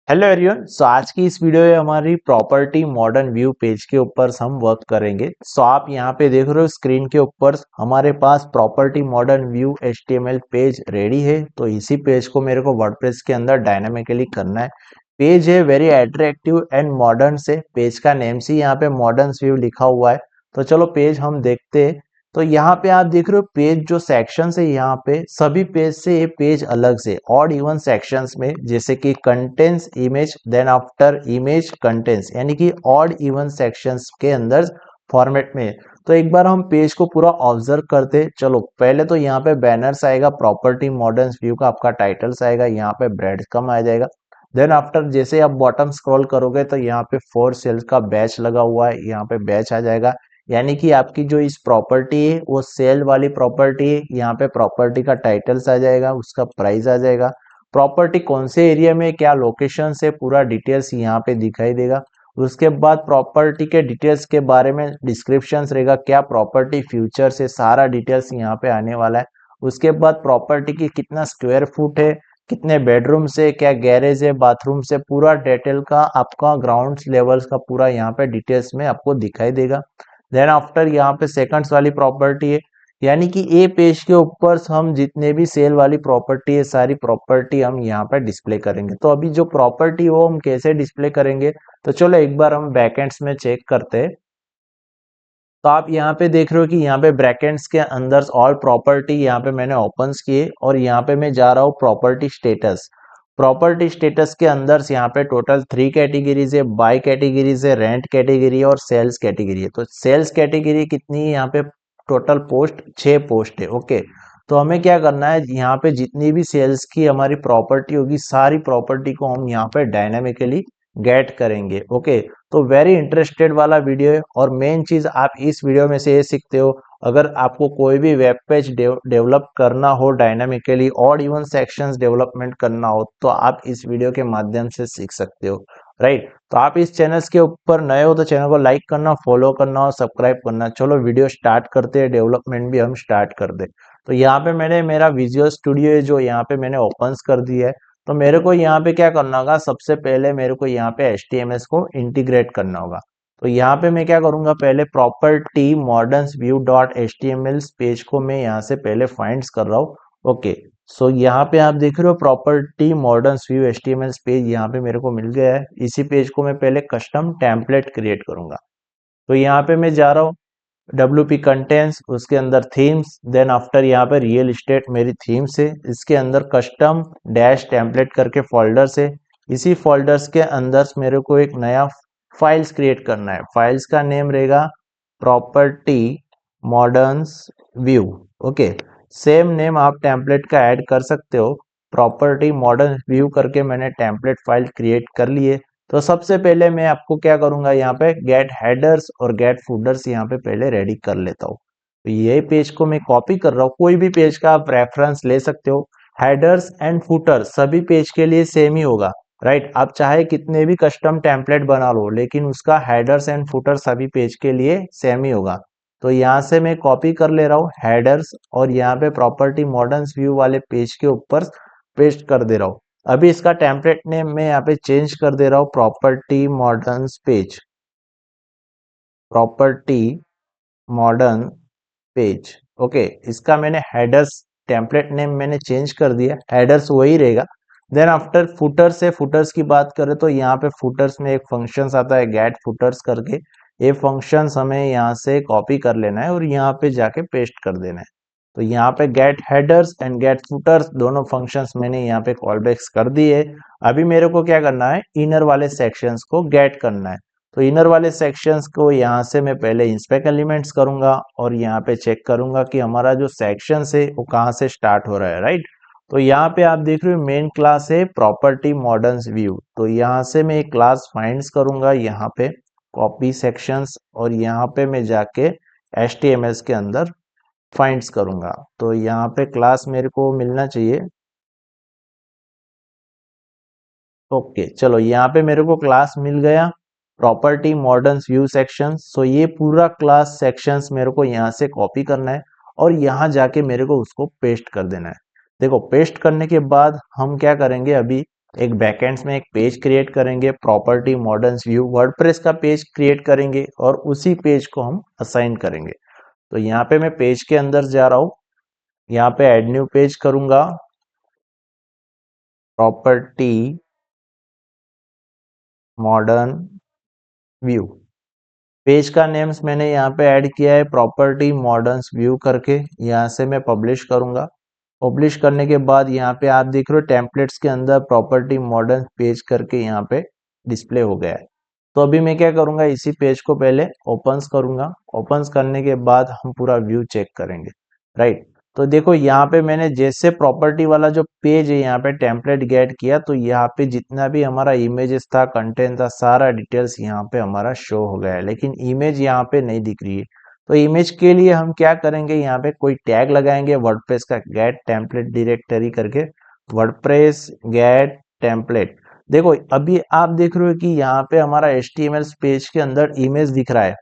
Hello everyone. आज की इस वीडियो में हमारी प्रॉपर्टी मॉडर्न व्यू पेज के ऊपर हम वर्क करेंगे। आप यहाँ पे देख रहे हो स्क्रीन के ऊपर हमारे पास property modern view HTML page ready है। तो इसी पेज को मेरे को वर्डप्रेस के अंदर डायनामिकली करना है। पेज है वेरी अट्रैक्टिव एंड मॉडर्न से, पेज का नेम से यहाँ पे मॉडर्न व्यू लिखा हुआ है। तो चलो पेज हम देखते हैं। तो यहाँ पे आप देख रहे हो पेज जो सेक्शन है, यहाँ पे सभी पेज से ये पेज अलग से ऑड इवन सेक्शंस में, जैसे कि contents image then after image contents, यानी कि ऑड इवन सेक्शंस के अंदर फॉर्मेट में। तो एक बार हम पेज को पूरा ऑब्जर्व करते। चलो पहले तो यहाँ पे बैनर्स आएगा, प्रॉपर्टी मॉडर्न व्यू का आपका टाइटल्स आएगा, यहाँ पे ब्रेड कम आ जाएगा। देन आफ्टर जैसे आप बॉटम स्क्रॉल करोगे तो यहाँ पे 4 सेल्स का बैच लगा हुआ है, यहाँ पे बैच आ जाएगा। यानी कि आपकी जो इस प्रॉपर्टी है वो सेल वाली प्रॉपर्टी है। यहाँ पे प्रॉपर्टी का टाइटल्स आ जाएगा, उसका प्राइस आ जाएगा, प्रॉपर्टी कौन से एरिया में क्या लोकेशन से, पूरा डिटेल्स यहाँ पे दिखाई देगा। उसके बाद प्रॉपर्टी के डिटेल्स के बारे में डिस्क्रिप्शन रहेगा, क्या प्रॉपर्टी फ्यूचर से, सारा डिटेल्स यहाँ पे आने वाला है। उसके बाद प्रॉपर्टी की कितना स्क्वायर फुट है, कितने बेडरूम से, क्या गैरेज है, बाथरूम से, पूरा डिटेल का आपका ग्राउंड लेवल्स का पूरा यहाँ पे डिटेल्स में आपको दिखाई देगा। देन आफ्टर यहाँ पे सेकंड्स वाली प्रॉपर्टी है, यानी कि ए पेज के ऊपर हम जितने भी सेल वाली प्रॉपर्टी है सारी प्रॉपर्टी हम यहाँ पे डिस्प्ले करेंगे। तो अभी जो प्रॉपर्टी हो हम कैसे डिस्प्ले करेंगे, तो चलो एक बार हम बैकएंड्स में चेक करते हैं। तो आप यहाँ पे देख रहे हो कि यहाँ पे ब्रैकेट्स के अंदर ऑल प्रॉपर्टी यहाँ पे मैंने ओपन किए और यहाँ पे मैं जा रहा हूँ प्रॉपर्टी स्टेटस। प्रॉपर्टी स्टेटस के अंदर यहाँ पे टोटल 3 कैटेगरीज है, बाय कैटेगरीज है, रेंट कैटेगरी और सेल्स कैटेगरी है। तो सेल्स कैटेगरी कितनी है, यहाँ पे टोटल पोस्ट 6 पोस्ट है। ओके, तो हमें क्या करना है, यहाँ पे जितनी भी सेल्स की हमारी प्रॉपर्टी होगी सारी प्रॉपर्टी को हम यहाँ पे डायनामिकली गेट करेंगे। ओके, तो वेरी इंटरेस्टेड वाला वीडियो है। और मेन चीज आप इस वीडियो में से ये सीखते हो, अगर आपको कोई भी वेब पेज डेवलप करना हो dynamically, odd even sections development करना हो, तो आप इस वीडियो के माध्यम से सीख सकते हो। राइट, तो आप इस चैनल के ऊपर नए हो तो चैनल को लाइक करना, फॉलो करना और सब्सक्राइब करना। चलो वीडियो स्टार्ट करते हैं, डेवलपमेंट भी हम स्टार्ट कर दे। तो यहाँ पे मैंने मेरा विजुअल स्टूडियो है जो यहाँ पे मैंने ओपन कर दिया है। तो मेरे को यहाँ पे क्या करना होगा, सबसे पहले मेरे को यहाँ पे HTML को इंटीग्रेट करना होगा। तो यहाँ पे मैं क्या करूंगा, पहले property modern view dot HTML page को मैं यहाँ से पहले फाइंड्स कर रहा हूँ। ओके, सो यहाँ पे आप देख रहे हो property modern view HTML page यहाँ पे मेरे को मिल गया है। इसी पेज को मैं पहले कस्टम टेम्पलेट क्रिएट करूंगा। तो यहाँ पे मैं जा रहा हूँ WP कंटेंट्स, उसके अंदर थीम्स, देन आफ्टर यहाँ पे रियल एस्टेट मेरी थीम्स है, इसके अंदर कस्टम डैश टेम्पलेट करके फोल्डर्स है। इसी फोल्डर्स के अंदर मेरे को एक नया फाइल्स क्रिएट करना है। फाइल्स का नेम रहेगा property मॉडर्न्स view. Okay, same name आप टेम्पलेट का ऐड कर सकते हो। प्रॉपर्टी मॉडर्न व्यू करके मैंने टेम्पलेट फाइल क्रिएट कर लिए। तो सबसे पहले मैं आपको क्या करूंगा, यहाँ पे गेट हेडर्स और गेट फूडर्स यहाँ पे पहले रेडी कर लेता हूँ। तो ये पेज को मैं कॉपी कर रहा हूँ, कोई भी पेज का आप रेफरेंस ले सकते हो। हेडर्स एंड फूटर सभी पेज के लिए सेम ही होगा। राइट, आप चाहे कितने भी कस्टम टेम्पलेट बना लो लेकिन उसका हेडर्स एंड फूटर सभी पेज के लिए सेम ही होगा। तो यहाँ से मैं कॉपी कर ले रहा हूँ हेडर्स और यहाँ पे प्रॉपर्टी मॉडर्न व्यू वाले पेज के ऊपर पेस्ट कर दे रहा हूँ। अभी इसका टेम्पलेट नेम मैं यहाँ पे चेंज कर दे रहा हूँ, property modern page, property modern page. Okay, इसका मैंने हेडर्स टेम्पलेट नेम मैंने चेंज कर दिया, हेडर्स वही रहेगा। देन आफ्टर फुटर से फुटर्स की बात करें तो यहाँ पे फुटर्स में एक फंक्शंस आता है गेट फुटर्स करके। ये फंक्शंस हमें यहाँ से कॉपी कर लेना है और यहाँ पे जाके पेस्ट कर देना है। तो यहाँ पे get headers and get footers दोनों फंक्शंस मैंने यहाँ पे कॉल बैक्स कर दिए। अभी मेरे को क्या करना है, इनर वाले सेक्शंस को गेट करना है। तो इनर वाले सेक्शंस को यहाँ से मैं पहले इंस्पेक्ट एलिमेंट्स करूंगा और यहाँ पे चेक करूंगा कि हमारा जो सेक्शन है वो कहाँ से स्टार्ट हो रहा है। राइट, तो यहाँ पे आप देख रहे हो मेन क्लास है प्रॉपर्टी मॉडर्न व्यू। तो यहाँ से मैं एक क्लास फाइंड्स करूंगा, यहाँ पे कॉपी सेक्शंस और यहाँ पे मैं जाके HTML के अंदर फाइंड्स करूंगा। तो यहाँ पे क्लास मेरे को मिलना चाहिए। ओके, चलो यहाँ पे मेरे को क्लास मिल गया प्रॉपर्टी मॉडर्न व्यू सेक्शन। सो ये पूरा क्लास सेक्शंस मेरे को यहाँ से कॉपी करना है और यहाँ जाके मेरे को उसको पेस्ट कर देना है। देखो पेस्ट करने के बाद हम क्या करेंगे, अभी एक बैकएंड्स में एक पेज क्रिएट करेंगे, प्रॉपर्टी मॉडर्न्स व्यू वर्डप्रेस का पेज क्रिएट करेंगे और उसी पेज को हम असाइन करेंगे। तो यहाँ पे मैं पेज के अंदर जा रहा हूँ, यहाँ पे ऐड न्यू पेज करूंगा, प्रॉपर्टी मॉडर्न व्यू। पेज का नेम्स मैंने यहाँ पे ऐड किया है प्रॉपर्टी मॉडर्न्स व्यू करके। यहाँ से मैं पब्लिश करूंगा। पब्लिश करने के बाद यहाँ पे आप देख रहे हो टेम्पलेट्स के अंदर प्रॉपर्टी मॉडर्न पेज करके यहाँ पे डिस्प्ले हो गया है। तो अभी मैं क्या करूंगा, इसी पेज को पहले ओपन्स करूंगा। ओपन्स करने के बाद हम पूरा व्यू चेक करेंगे, राइट। तो देखो यहाँ पे मैंने जैसे प्रॉपर्टी वाला जो पेज है यहाँ पे टेम्पलेट गेट किया, तो यहाँ पे जितना भी हमारा इमेजेस था, कंटेंट था, सारा डिटेल्स यहाँ पे हमारा शो हो गया है, लेकिन इमेज यहाँ पे नहीं दिख रही है। तो इमेज के लिए हम क्या करेंगे, यहाँ पे कोई टैग लगाएंगे वर्डप्रेस का गेट टेम्पलेट डायरेक्टरी करके, वर्डप्रेस गेट टेम्पलेट। देखो अभी आप देख रहे हो कि यहाँ पे हमारा HTML पेज के अंदर इमेज दिख रहा है,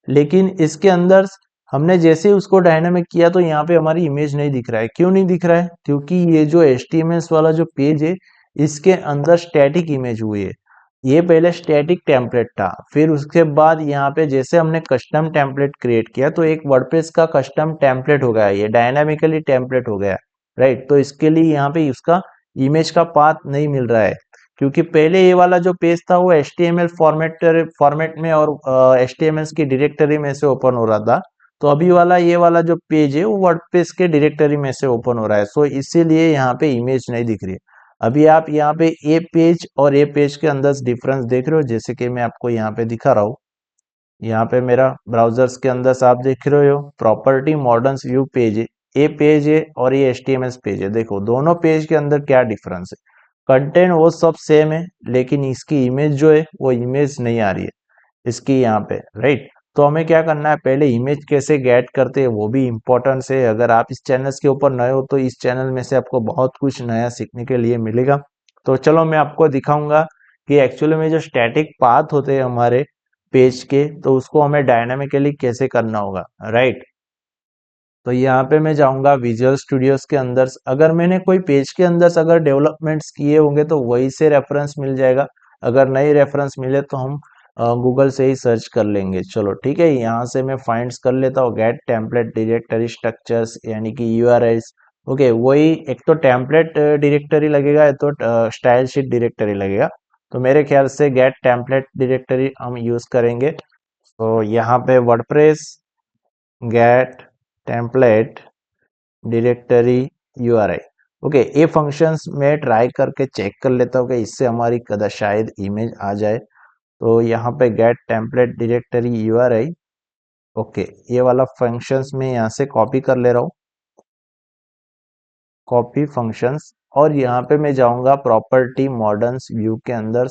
लेकिन इसके अंदर हमने जैसे ही उसको डायनामिक किया तो यहाँ पे हमारी इमेज नहीं दिख रहा है। क्यों नहीं दिख रहा है? क्योंकि ये जो HTML वाला जो पेज है, इसके अंदर स्टैटिक इमेज हुई है। ये पहले स्टैटिक टेम्पलेट था, फिर उसके बाद यहाँ पे जैसे हमने कस्टम टेम्पलेट क्रिएट किया तो एक वर्डप्रेस का कस्टम टेम्पलेट हो गया, ये डायनामिकली टेम्पलेट हो गया, राइट। तो इसके लिए यहाँ पे उसका इमेज का पाथ नहीं मिल रहा है, क्योंकि पहले ये वाला जो पेज था वो HTML फॉर्मेट में और HTML की डायरेक्टरी में से ओपन हो रहा था। तो अभी वाला ये वाला जो पेज है वो वर्डप्रेस के डायरेक्टरी में से ओपन हो रहा है, सो इसीलिए यहाँ पे इमेज नहीं दिख रही है। अभी आप यहाँ पे ए पेज और ए पेज के अंदर डिफरेंस देख रहे हो, जैसे कि मैं आपको यहाँ पे दिखा रहा हूँ। यहाँ पे मेरा ब्राउजर्स के अंदर से आप देख रहे हो प्रॉपर्टी मॉडर्न्स व्यू पेज है, ए पेज है और ये HTML पेज है। देखो दोनों पेज के अंदर क्या डिफरेंस है। कंटेंट वो सब सेम है, लेकिन इसकी इमेज जो है वो इमेज नहीं आ रही है इसकी यहाँ पे, राइट। तो हमें क्या करना है, पहले इमेज कैसे गेट करते हैं वो भी इम्पोर्टेंस है। अगर आप इस चैनल के ऊपर नए हो तो इस चैनल में से आपको बहुत कुछ नया सीखने के लिए मिलेगा। तो चलो मैं आपको दिखाऊंगा कि एक्चुअली में जो स्टैटिक पाथ होते हैं हमारे पेज के, तो उसको हमें डायनामिकली कैसे करना होगा, राइट। तो यहाँ पे मैं जाऊंगा विजुअल स्टूडियोज के अंदर। अगर मैंने कोई पेज के अंदर अगर डेवलपमेंट्स किए होंगे तो वही से रेफरेंस मिल जाएगा। अगर नई रेफरेंस मिले तो हम गूगल से ही सर्च कर लेंगे। चलो ठीक है, यहाँ से मैं फाइंड्स कर लेता हूँ गेट टेम्पलेट डायरेक्टरी स्ट्रक्चर्स यानी कि URLs। ओके, वही एक तो टेम्पलेट डायरेक्टरी लगेगा, एक तो स्टाइल शीट डायरेक्टरी लगेगा। तो मेरे ख्याल से गेट टेम्पलेट डायरेक्टरी हम यूज करेंगे। तो यहाँ पे WordPress get template directory URI। Okay, ये फंक्शंस में ट्राई करके चेक कर लेता हूँ कि इससे हमारी कदा शायद इमेज आ जाए। तो यहाँ पे get template directory URI। Okay, ये वाला फंक्शंस में यहाँ से कॉपी कर ले रहा हूँ, कॉपी फंक्शंस। और यहाँ पे मैं जाऊँगा प्रॉपर्टी मॉडर्न्स व्यू के अंदर।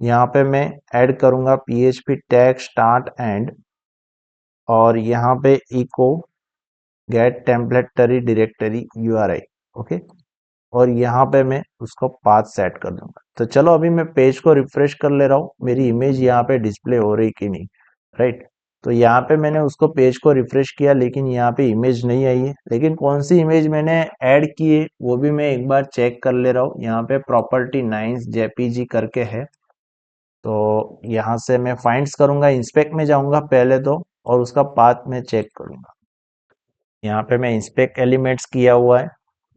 यहाँ पे मैं ऐड करूँगा PHP टैग स्टार्ट एंड, और यहाँ पे echo get temporary directory URI। Okay, और यहाँ पे मैं उसको पाथ सेट कर दूंगा। तो चलो अभी मैं पेज को रिफ्रेश कर ले रहा हूँ, मेरी इमेज यहाँ पे डिस्प्ले हो रही कि नहीं, राइट। तो यहाँ पे मैंने उसको पेज को रिफ्रेश किया, लेकिन यहाँ पे इमेज नहीं आई है। लेकिन कौन सी इमेज मैंने ऐड की है वो भी मैं एक बार चेक कर ले रहा हूँ। यहाँ पे प्रॉपर्टी 9 JPG करके है। तो यहाँ से मैं फाइंड्स करूंगा, इंस्पेक्ट में जाऊंगा पहले तो, और उसका पाथ में चेक करूंगा। यहाँ पे मैं इंस्पेक्ट एलिमेंट्स किया हुआ है।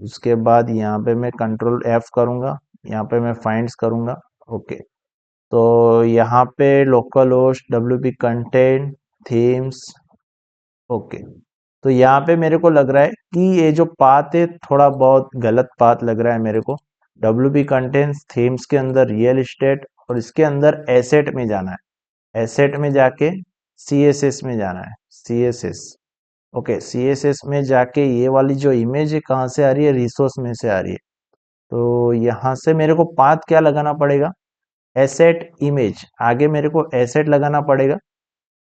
उसके बाद यहाँ पे मैं कंट्रोल F करूँगा, यहाँ पे मैं फाइंड्स करूँगा। ओके, तो यहाँ पे local host WP content themes. Okay, तो यहाँ पे मेरे को लग रहा है कि ये जो पाथ है थोड़ा बहुत गलत पाथ लग रहा है मेरे को। WP कंटेंट्स थीम्स के अंदर रियल इस्टेट, और इसके अंदर एसेट में जाना है। एसेट में जाके CSS में जाना है, CSS। ओके, CSS में जाके ये वाली जो इमेज है कहाँ से आ रही है, रिसोर्स में से आ रही है। तो यहाँ से मेरे को पाथ क्या लगाना पड़ेगा, एसेट इमेज, आगे मेरे को एसेट लगाना पड़ेगा।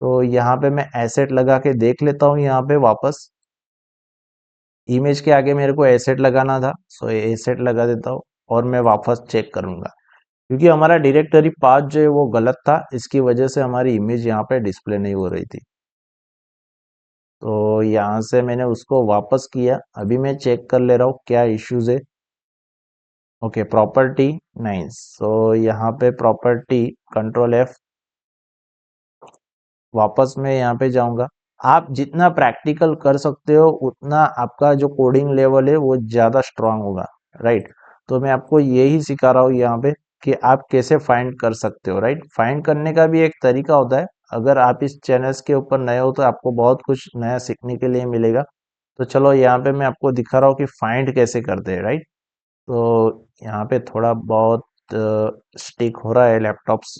तो यहाँ पे मैं एसेट लगा के देख लेता हूँ, यहाँ पे वापस इमेज के आगे मेरे को एसेट लगाना था, सो एसेट लगा देता हूँ और मैं वापस चेक करूंगा। क्योंकि हमारा डायरेक्टरी पाथ जो है वो गलत था, इसकी वजह से हमारी इमेज यहाँ पे डिस्प्ले नहीं हो रही थी। तो यहाँ से मैंने उसको वापस किया, अभी मैं चेक कर ले रहा हूँ क्या इश्यूज है। Okay, property nice. सो यहाँ पे प्रॉपर्टी कंट्रोल F, वापस मैं यहाँ पे जाऊंगा। आप जितना प्रैक्टिकल कर सकते हो उतना आपका जो कोडिंग लेवल है वो ज्यादा स्ट्रांग होगा, राइट। तो मैं आपको यही सिखा रहा हूँ यहाँ पे कि आप कैसे फाइंड कर सकते हो, राइट। फाइंड करने का भी एक तरीका होता है। अगर आप इस चैनल्स के ऊपर नए हो तो आपको बहुत कुछ नया सीखने के लिए मिलेगा। तो चलो यहाँ पे मैं आपको दिखा रहा हूँ कि फाइंड कैसे करते हैं, राइट। तो यहाँ पे थोड़ा बहुत स्टिक हो रहा है लैपटॉप्स,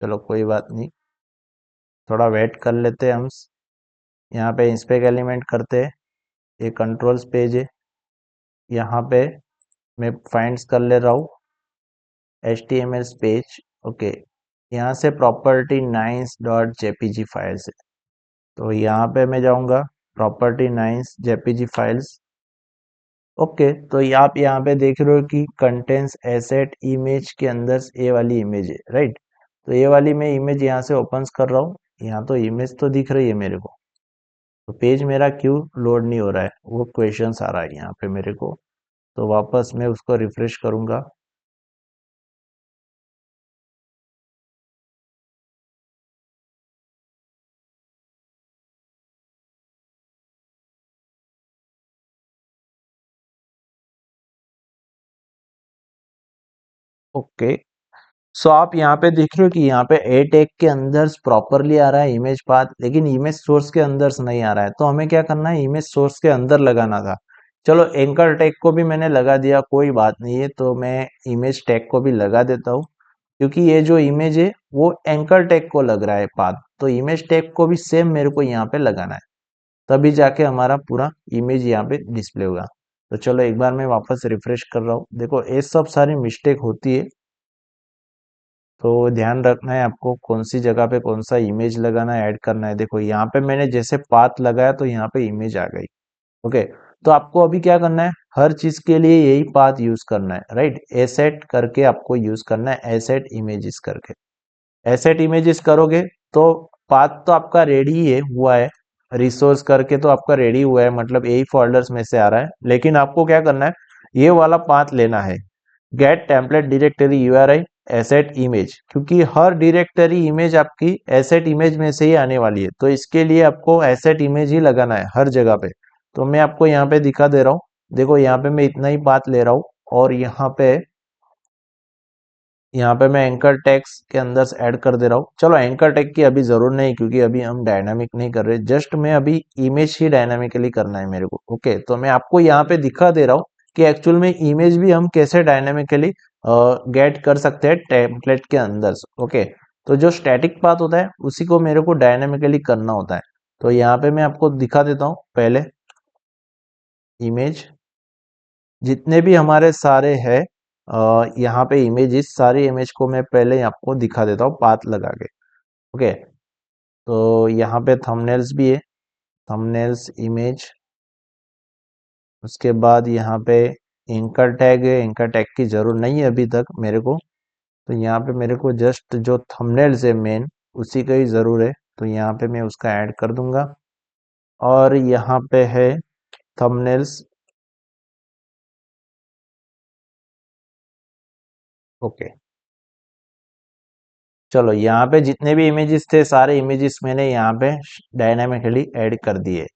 चलो कोई बात नहीं, थोड़ा वेट कर लेते हैं हम। यहाँ पे इंस्पेक्ट एलिमेंट करते हैं, ये कंट्रोल्स पेज है। यहाँ पे मैं फाइंड्स कर ले रहा हूँ HTML पेज, ओके। यहाँ से property nines dot JPG files है, तो यहाँ पे मैं जाऊँगा property nines JPG files, okay. तो ये आप यहाँ पे देख रहे हो कि कंटेंट्स एसेट इमेज के अंदर ये वाली इमेज है, राइट। तो ये वाली मैं इमेज यहाँ से ओपन कर रहा हूँ। यहाँ तो इमेज तो दिख रही है मेरे को, तो पेज मेरा क्यों लोड नहीं हो रहा है, वो क्वेश्चंस आ रहा है यहाँ पे मेरे को। तो वापस मैं उसको रिफ्रेश करूंगा। ओके। सो आप यहाँ पे देख रहे हो कि यहाँ पे ए टैग के अंदर प्रॉपरली आ रहा है इमेज पाथ, लेकिन इमेज सोर्स के अंदर से नहीं आ रहा है। तो हमें क्या करना है, इमेज सोर्स के अंदर लगाना था। चलो एंकर टैग को भी मैंने लगा दिया, कोई बात नहीं है। तो मैं इमेज टैग को भी लगा देता हूँ, क्योंकि ये जो इमेज है वो एंकर टैग को लग रहा है पाथ। तो इमेज टैग को भी सेम मेरे को यहाँ पे लगाना है, तभी जाके हमारा पूरा इमेज यहाँ पे डिस्प्ले होगा। तो चलो एक बार मैं वापस रिफ्रेश कर रहा हूँ। देखो ये सब सारी मिस्टेक होती है, तो ध्यान रखना है आपको कौन सी जगह पे कौन सा इमेज लगाना है, ऐड करना है। देखो यहाँ पे मैंने जैसे पाथ लगाया तो यहाँ पे इमेज आ गई, ओके। तो आपको अभी क्या करना है, हर चीज के लिए यही पाथ यूज करना है, राइट। एसेट करके आपको यूज करना है, एसेट इमेजेस करके। एसेट इमेजेस करोगे तो पाथ तो आपका रेडी ही है हुआ है, रिसोर्स करके तो आपका रेडी हुआ है, मतलब यही फोल्डर्स में से आ रहा है। लेकिन आपको क्या करना है, ये वाला पाथ लेना है, get template directory URI asset image, क्योंकि हर डायरेक्टरी इमेज आपकी एसेट इमेज में से ही आने वाली है। तो इसके लिए आपको एसेट इमेज ही लगाना है हर जगह पे। तो मैं आपको यहाँ पे दिखा दे रहा हूँ। देखो यहाँ पे मैं इतना ही पाथ ले रहा हूँ, और यहाँ पे मैं एंकर टैग्स के अंदर से ऐड कर दे रहा हूँ। चलो एंकर टैग की अभी जरूर नहीं, क्योंकि अभी हम डायनामिक नहीं कर रहे, जस्ट मैं अभी इमेज ही डायनामिकली करना है मेरे को, ओके। तो मैं आपको यहाँ पे दिखा दे रहा हूँ कि एक्चुअल में इमेज भी हम कैसे डायनामिकली गेट कर सकते हैं टेम्पलेट के अंदर से, ओके। तो जो स्टैटिक पाथ होता है उसी को मेरे को डायनामिकली करना होता है। तो यहाँ पे मैं आपको दिखा देता हूँ पहले इमेज, जितने भी हमारे सारे हैं यहाँ पे इमेजेस, सारी इमेज को मैं पहले आपको दिखा देता हूँ पाथ लगा के, ओके। तो यहाँ पे थंबनेल्स भी है, थंबनेल्स इमेज। उसके बाद यहाँ पे एंकर टैग है, एंकर टैग की जरूरत नहीं है अभी तक मेरे को। तो यहाँ पे मेरे को जस्ट जो थंबनेल्स है मेन, उसी का ही जरूर है। तो यहाँ पे मैं उसका ऐड कर दूंगा, और यहाँ पे है थंबनेल्स, ओके। चलो यहाँ पे जितने भी इमेजेस थे सारे इमेजेस मैंने यहाँ पे डायनामिकली ऐड कर दिए।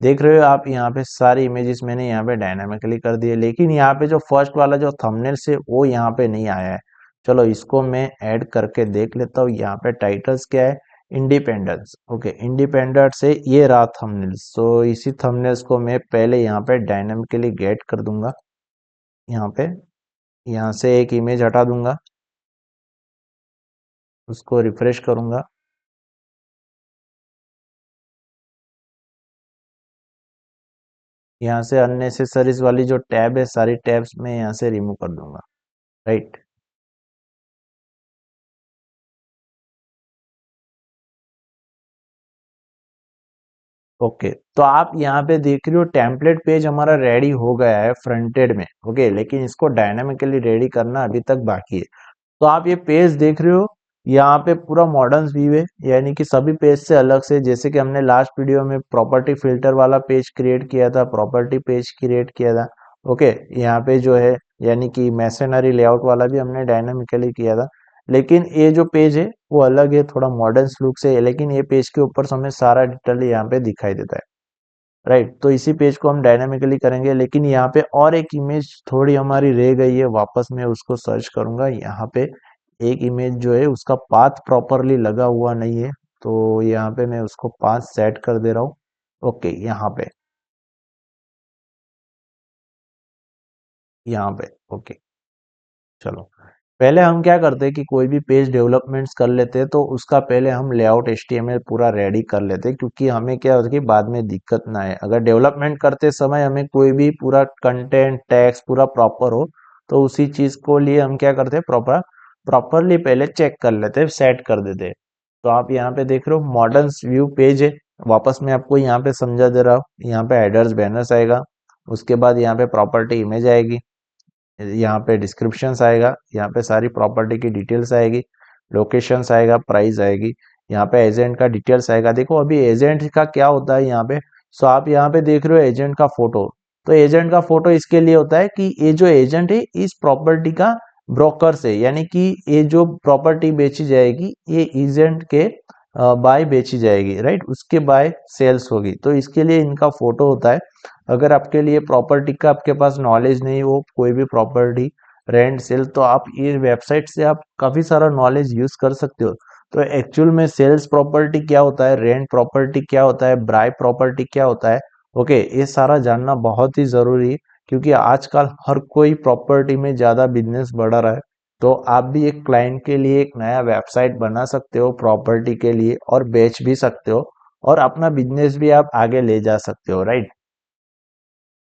देख रहे हो आप, यहाँ पे सारी इमेजेस मैंने यहाँ पे डायनामिकली कर दिए, लेकिन यहाँ पे जो फर्स्ट वाला जो थंबनेल से वो यहाँ पे नहीं आया है। चलो इसको मैं ऐड करके देख लेता हूँ। यहाँ पे टाइटल्स क्या है, इंडिपेंडेंस, ओके। इंडिपेंडेंट से ये रहा थंबनेल्स, सो इसी थंबनेल्स को मैं पहले यहाँ पे डायनामिकली गेट कर दूंगा। यहाँ पे यहाँ से एक इमेज हटा दूंगा, उसको रिफ्रेश करूंगा। यहाँ से अननेसेसरीज वाली जो टैब है, सारी टैब्स मैं यहाँ से रिमूव कर दूंगा, राइट। ओके। तो आप यहाँ पे देख रहे हो टेम्पलेट पेज हमारा रेडी हो गया है फ्रंटेड में, ओके। लेकिन इसको डायनामिकली रेडी करना अभी तक बाकी है। तो आप ये पेज देख रहे हो, यहाँ पे पूरा मॉडर्न व्यू है, यानी कि सभी पेज से अलग से, जैसे कि हमने लास्ट वीडियो में प्रॉपर्टी फिल्टर वाला पेज क्रिएट किया था, प्रॉपर्टी पेज क्रिएट किया था, ओके। यहाँ पे जो है यानी कि मैसेनरी लेआउट वाला भी हमने डायनामिकली किया था। लेकिन ये जो पेज है वो अलग है, थोड़ा मॉडर्न लुक से है, लेकिन ये पेज के ऊपर हमें सारा डिटेल यहाँ पे दिखाई देता है, राइट। तो इसी पेज को हम डायनामिकली करेंगे, लेकिन यहाँ पे और एक इमेज थोड़ी हमारी रह गई है, वापस मैं उसको सर्च करूंगा। यहाँ पे एक इमेज जो है उसका पाथ प्रॉपरली लगा हुआ नहीं है, तो यहाँ पे मैं उसको पाथ सेट कर दे रहा हूँ। ओके, यहाँ पे ओके। चलो, पहले हम क्या करते हैं कि कोई भी पेज डेवलपमेंट्स कर लेते हैं, तो उसका पहले हम लेआउट एचटीएमएल पूरा रेडी कर लेते हैं, क्योंकि हमें क्या होता है कि बाद में दिक्कत ना आए। अगर डेवलपमेंट करते समय हमें कोई भी पूरा कंटेंट टेक्स्ट पूरा प्रॉपर हो, तो उसी चीज को लिए हम क्या करते हैं, प्रॉपरली पहले चेक कर लेते हैं, सेट कर देते हैं। तो आप यहाँ पे देख रहे हो मॉडर्न व्यू पेज है। वापस मैं आपको यहाँ पे समझा दे रहा हूँ। यहाँ पे हेडर्स बैनर्स आएगा, उसके बाद यहाँ पे प्रॉपर्टी इमेज आएगी, यहाँ पे डिस्क्रिप्शंस आएगा, यहाँ पे सारी प्रॉपर्टी की डिटेल्स आएगी, लोकेशंस आएगा, प्राइस आएगी, यहाँ पे एजेंट का डिटेल्स आएगा। देखो अभी एजेंट का क्या होता है यहाँ पे, सो आप यहाँ पे देख रहे हो एजेंट का फोटो। तो एजेंट का फोटो इसके लिए होता है कि ये जो एजेंट है इस प्रॉपर्टी का ब्रोकर से, यानी कि ये जो प्रॉपर्टी बेची जाएगी ये एजेंट के बाय बेची जाएगी, राइट, उसके बाय सेल्स होगी, तो इसके लिए इनका फोटो होता है। अगर आपके लिए प्रॉपर्टी का आपके पास नॉलेज नहीं हो, कोई भी प्रॉपर्टी रेंट सेल, तो आप ये वेबसाइट से आप काफी सारा नॉलेज यूज कर सकते हो। तो एक्चुअल में सेल्स प्रॉपर्टी क्या होता है, रेंट प्रॉपर्टी क्या होता है, ब्राई प्रॉपर्टी क्या होता है, ओके, ये सारा जानना बहुत ही जरूरी है, क्योंकि आजकल हर कोई प्रॉपर्टी में ज्यादा बिजनेस बढ़ रहा है। तो आप भी एक क्लाइंट के लिए एक नया वेबसाइट बना सकते हो प्रॉपर्टी के लिए, और बेच भी सकते हो, और अपना बिजनेस भी आप आगे ले जा सकते हो, राइट।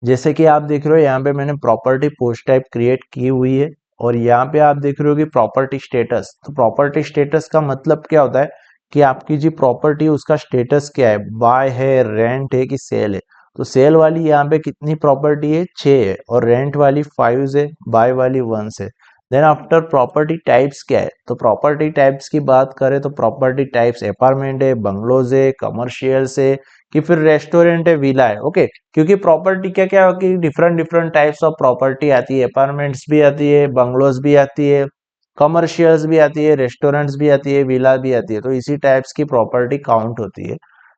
जैसे कि आप देख रहे हो यहाँ पे मैंने प्रॉपर्टी पोस्ट टाइप क्रिएट की हुई है, और यहाँ पे आप देख रहे हो कि प्रॉपर्टी स्टेटस। तो प्रॉपर्टी स्टेटस का मतलब क्या होता है कि आपकी जो प्रॉपर्टी उसका स्टेटस क्या है, बाय है, रेंट है कि सेल है। तो सेल वाली यहाँ पे कितनी प्रॉपर्टी है, 6 है, और रेंट वाली 5 है, बाय वाली 1 है। देन आफ्टर प्रॉपर्टी टाइप्स क्या है, तो प्रॉपर्टी टाइप्स की बात करें तो प्रॉपर्टी टाइप्स अपार्टमेंट है, बंगलोज है, कमर्शियल्स है, कि फिर रेस्टोरेंट है, विला है, ओके। क्योंकि प्रॉपर्टी क्या क्या कि different different types of property आती है, अपार्टमेंट्स भी आती है, बंगलोज भी आती है, कमर्शियल्स भी आती है, रेस्टोरेंट्स भी आती है, विला भी आती है, तो इसी टाइप्स की प्रॉपर्टी काउंट होती है।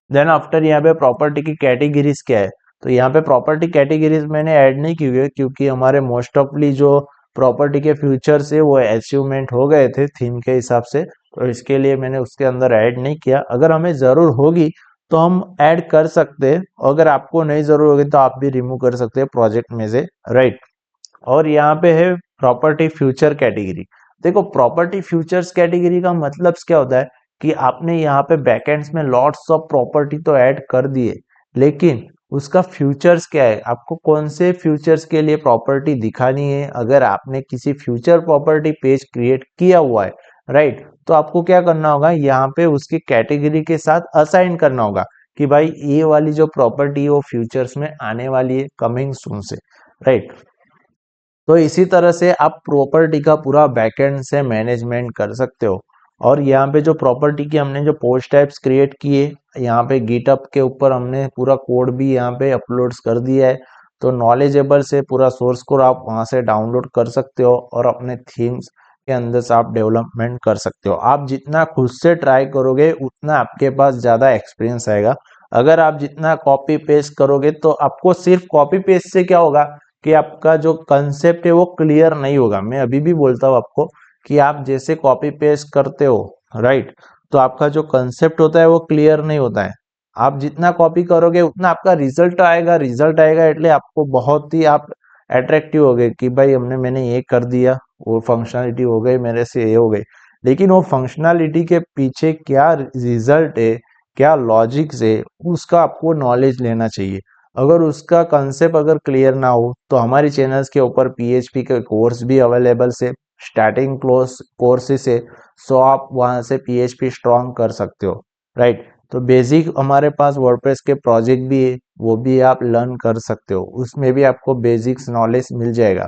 देन आफ्टर यहाँ पे प्रॉपर्टी की कैटेगरीज क्या है, तो यहाँ पे प्रॉपर्टी कैटेगरीज मैंने ऐड नहीं की हुई है, क्योंकि हमारे मोस्ट ऑफली जो प्रॉपर्टी के फ्यूचर्स है वो अचीवमेंट हो गए थे थीम के हिसाब से, तो इसके लिए मैंने उसके अंदर ऐड नहीं किया। अगर हमें जरूर होगी तो हम ऐड कर सकते हैं, अगर आपको नहीं जरूर होगी तो आप भी रिमूव कर सकते हैं प्रोजेक्ट में से, राइट। और यहाँ पे है प्रॉपर्टी फ्यूचर कैटेगरी। देखो प्रॉपर्टी फ्यूचर्स कैटेगरी का मतलब क्या होता है कि आपने यहाँ पे बैकएंड्स में लॉट्स ऑफ प्रॉपर्टी तो ऐड कर दिए, लेकिन उसका फ्यूचर्स क्या है, आपको कौन से फ्यूचर्स के लिए प्रॉपर्टी दिखानी है। अगर आपने किसी फ्यूचर प्रॉपर्टी पेज क्रिएट किया हुआ है, राइट, तो आपको क्या करना होगा, यहाँ पे उसकी कैटेगरी के साथ असाइन करना होगा कि भाई ये वाली जो प्रॉपर्टी है वो फ्यूचर्स में आने वाली है, कमिंग सून से, राइट। तो इसी तरह से आप प्रॉपर्टी का पूरा बैकएंड से मैनेजमेंट कर सकते हो। और यहाँ पे जो प्रॉपर्टी की हमने जो पोस्ट टाइप्स क्रिएट किए, यहाँ पे गिटअप के ऊपर हमने पूरा कोड भी यहाँ पे अपलोड्स कर दिया है। तो नॉलेजेबल से पूरा सोर्स कोड आप वहाँ से डाउनलोड कर सकते हो, और अपने थीम्स के अंदर से आप डेवलपमेंट कर सकते हो। आप जितना खुद से ट्राई करोगे उतना आपके पास ज़्यादा एक्सपीरियंस आएगा। अगर आप जितना कॉपी पेस्ट करोगे तो आपको सिर्फ कॉपी पेस्ट से क्या होगा कि आपका जो कंसेप्ट है वो क्लियर नहीं होगा। मैं अभी भी बोलता हूँ आपको कि आप जैसे कॉपी पेस्ट करते हो, राइट, तो आपका जो कंसेप्ट होता है वो क्लियर नहीं होता है। आप जितना कॉपी करोगे उतना आपका रिजल्ट आएगा એટલે आपको बहुत ही आप अट्रैक्टिव हो गए कि भाई मैंने ये कर दिया, वो फंक्शनलिटी हो गई मेरे से, ये हो गई। लेकिन वो फंक्शनलिटी के पीछे क्या रिजल्ट है, क्या लॉजिक्स है, उसका आपको नॉलेज लेना चाहिए। अगर उसका कंसेप्ट अगर क्लियर ना हो तो हमारी चैनल्स के ऊपर पीएचपी के कोर्स भी अवेलेबल है, स्टार्टिंग क्लोज कोर्सेस है। सो आप वहां से पीएचपी स्ट्रॉन्ग कर सकते हो, राइट। तो बेसिक हमारे पास वर्डप्रेस के प्रोजेक्ट भी है, वो भी आप लर्न कर सकते हो, उसमें भी आपको बेसिक्स नॉलेज मिल जाएगा।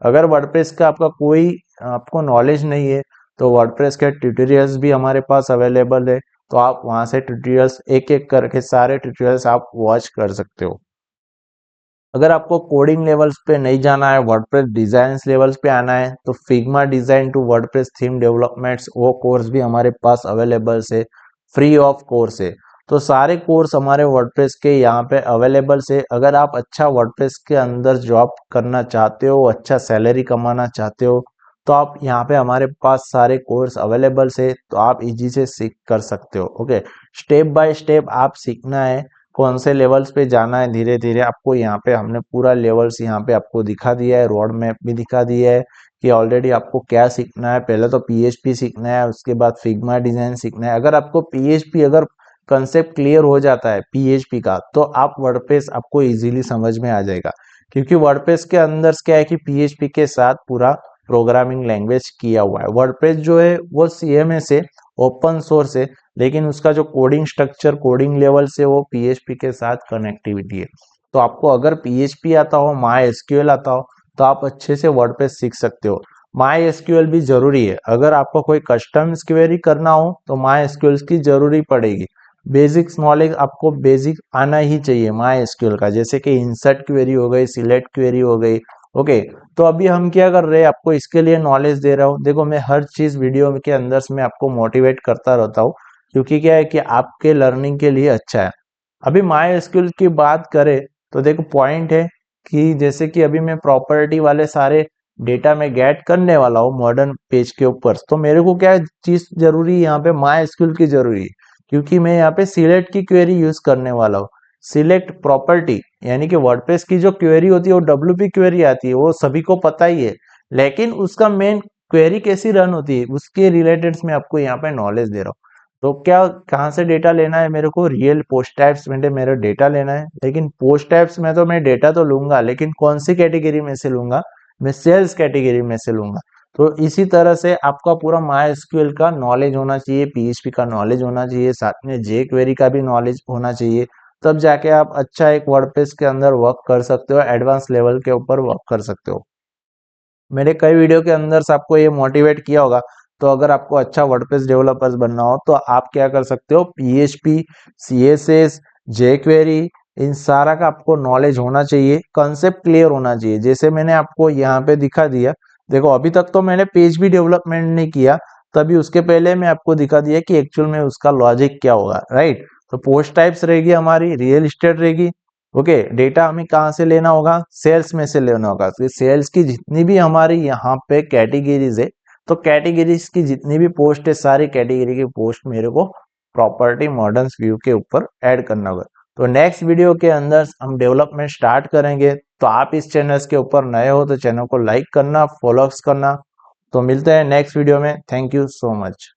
अगर वर्डप्रेस का आपका कोई आपको नॉलेज नहीं है तो वर्डप्रेस के ट्यूटोरियल्स भी हमारे पास अवेलेबल है, तो आप वहां से ट्यूटोरियल्स एक एक करके सारे ट्यूटोरियल्स आप वॉच कर सकते हो। अगर आपको कोडिंग लेवल्स पे नहीं जाना है, वर्डप्रेस डिजाइन लेवल्स पे आना है, तो Figma design to WordPress theme developments वो कोर्स भी हमारे पास अवेलेबल है, फ्री ऑफ कोर्स है। तो सारे कोर्स हमारे वर्डप्रेस के यहाँ पे अवेलेबल है। अगर आप अच्छा वर्डप्रेस के अंदर जॉब करना चाहते हो, अच्छा सैलरी कमाना चाहते हो, तो आप यहाँ पे हमारे पास सारे कोर्स अवेलेबल है, तो आप इजी से सीख कर सकते हो। ओके, स्टेप बाय स्टेप आप सीखना है, कौन से लेवल्स पे जाना है, धीरे धीरे आपको यहाँ पे हमने पूरा लेवल्स यहाँ पे आपको दिखा दिया है, रोड मैप भी दिखा दिया है कि ऑलरेडी आपको क्या सीखना है। पहले तो पीएचपी सीखना है, उसके बाद फिग्मा डिजाइन सीखना है। अगर आपको पीएचपी अगर कंसेप्ट क्लियर हो जाता है पीएचपी का, तो आप वर्डप्रेस आपको इजीली समझ में आ जाएगा, क्योंकि वर्डप्रेस के अंदर क्या है कि पीएचपी के साथ पूरा प्रोग्रामिंग लैंग्वेज किया हुआ है। वर्डप्रेस जो है वो सीएमएस है, ओपन सोर्स है, लेकिन उसका जो कोडिंग स्ट्रक्चर, कोडिंग लेवल से वो पीएचपी के साथ कनेक्टिविटी है। तो आपको अगर पीएचपी आता हो, माई एसक्यूएल आता हो, तो आप अच्छे से वर्डप्रेस सीख सकते हो। माई एसक्यूएल भी जरूरी है, अगर आपको कोई कस्टम क्वेरी करना हो तो माई एसक्यूएल की जरूरी पड़ेगी। बेसिक्स नॉलेज आपको बेसिक आना ही चाहिए माई एसक्यूएल का, जैसे कि इंसर्ट क्वेरी हो गई, सिलेक्ट क्वेरी हो गई। ओके, तो अभी हम क्या कर रहे हैं, आपको इसके लिए नॉलेज दे रहा हूँ। देखो, मैं हर चीज वीडियो के अंदर से मैं आपको मोटिवेट करता रहता हूँ, क्योंकि क्या है कि आपके लर्निंग के लिए अच्छा है। अभी माई एसक्यूएल की बात करें तो देखो, पॉइंट है कि जैसे कि अभी मैं प्रॉपर्टी वाले सारे डेटा में गेट करने वाला हूँ मॉडर्न पेज के ऊपर, तो मेरे को क्या चीज जरूरी है, यहाँ पे माई एसक्यूएल की जरूरी है, क्योंकि मैं यहाँ पे सिलेक्ट की क्वेरी यूज करने वाला हूँ। सिलेक्ट प्रॉपर्टी यानी कि वर्डप्रेस की जो क्वेरी होती है वो डब्ल्यूपी क्वेरी आती है, वो सभी को पता ही है, लेकिन उसका मेन क्वेरी कैसी रन होती है उसके रिलेटेड मैं आपको यहाँ पे नॉलेज दे रहा हूँ। तो क्या, कहाँ से डेटा लेना है मेरे को, रियल पोस्ट टाइप्स में मेरा डेटा लेना है, लेकिन पोस्ट टाइप्स में तो मैं डेटा तो लूंगा, लेकिन कौन सी कैटेगरी में से लूंगा, मैं सेल्स कैटेगरी में से लूंगा। तो इसी तरह से आपका पूरा माई एसक्यूएल का नॉलेज होना चाहिए, पीएचपी का नॉलेज होना चाहिए, साथ में जे क्वेरी का भी नॉलेज होना चाहिए, तब जाके आप अच्छा एक वर्डप्रेस के अंदर वर्क कर सकते हो, एडवांस लेवल के ऊपर वर्क कर सकते हो। मेरे कई वीडियो के अंदर से आपको ये मोटिवेट किया होगा। तो अगर आपको अच्छा वर्डप्रेस डेवलपर्स बनना हो तो आप क्या कर सकते हो, पीएचपी, सीएसएस, जेक्वेरी, इन सारा का आपको नॉलेज होना चाहिए, कंसेप्ट क्लियर होना चाहिए, जैसे मैंने आपको यहाँ पे दिखा दिया। देखो, अभी तक तो मैंने पेज भी डेवलपमेंट नहीं किया, तभी उसके पहले मैं आपको दिखा दिया कि एक्चुअल में उसका लॉजिक क्या होगा, राइट। तो पोस्ट टाइप्स रहेगी हमारी, रियल एस्टेट रहेगी। ओके, डेटा हमें कहाँ से लेना होगा, सेल्स में से लेना होगा। तो सेल्स की जितनी भी हमारी यहाँ पे कैटेगरीज है, तो कैटेगरीज की जितनी भी पोस्ट है, सारी कैटेगरी की पोस्ट मेरे को प्रॉपर्टी मॉडर्न व्यू के ऊपर ऐड करना होगा। तो नेक्स्ट वीडियो के अंदर हम डेवलपमेंट स्टार्ट करेंगे। तो आप इस चैनल के ऊपर नए हो तो चैनल को लाइक करना, फॉलो करना। तो मिलते हैं नेक्स्ट वीडियो में। Thank you so much.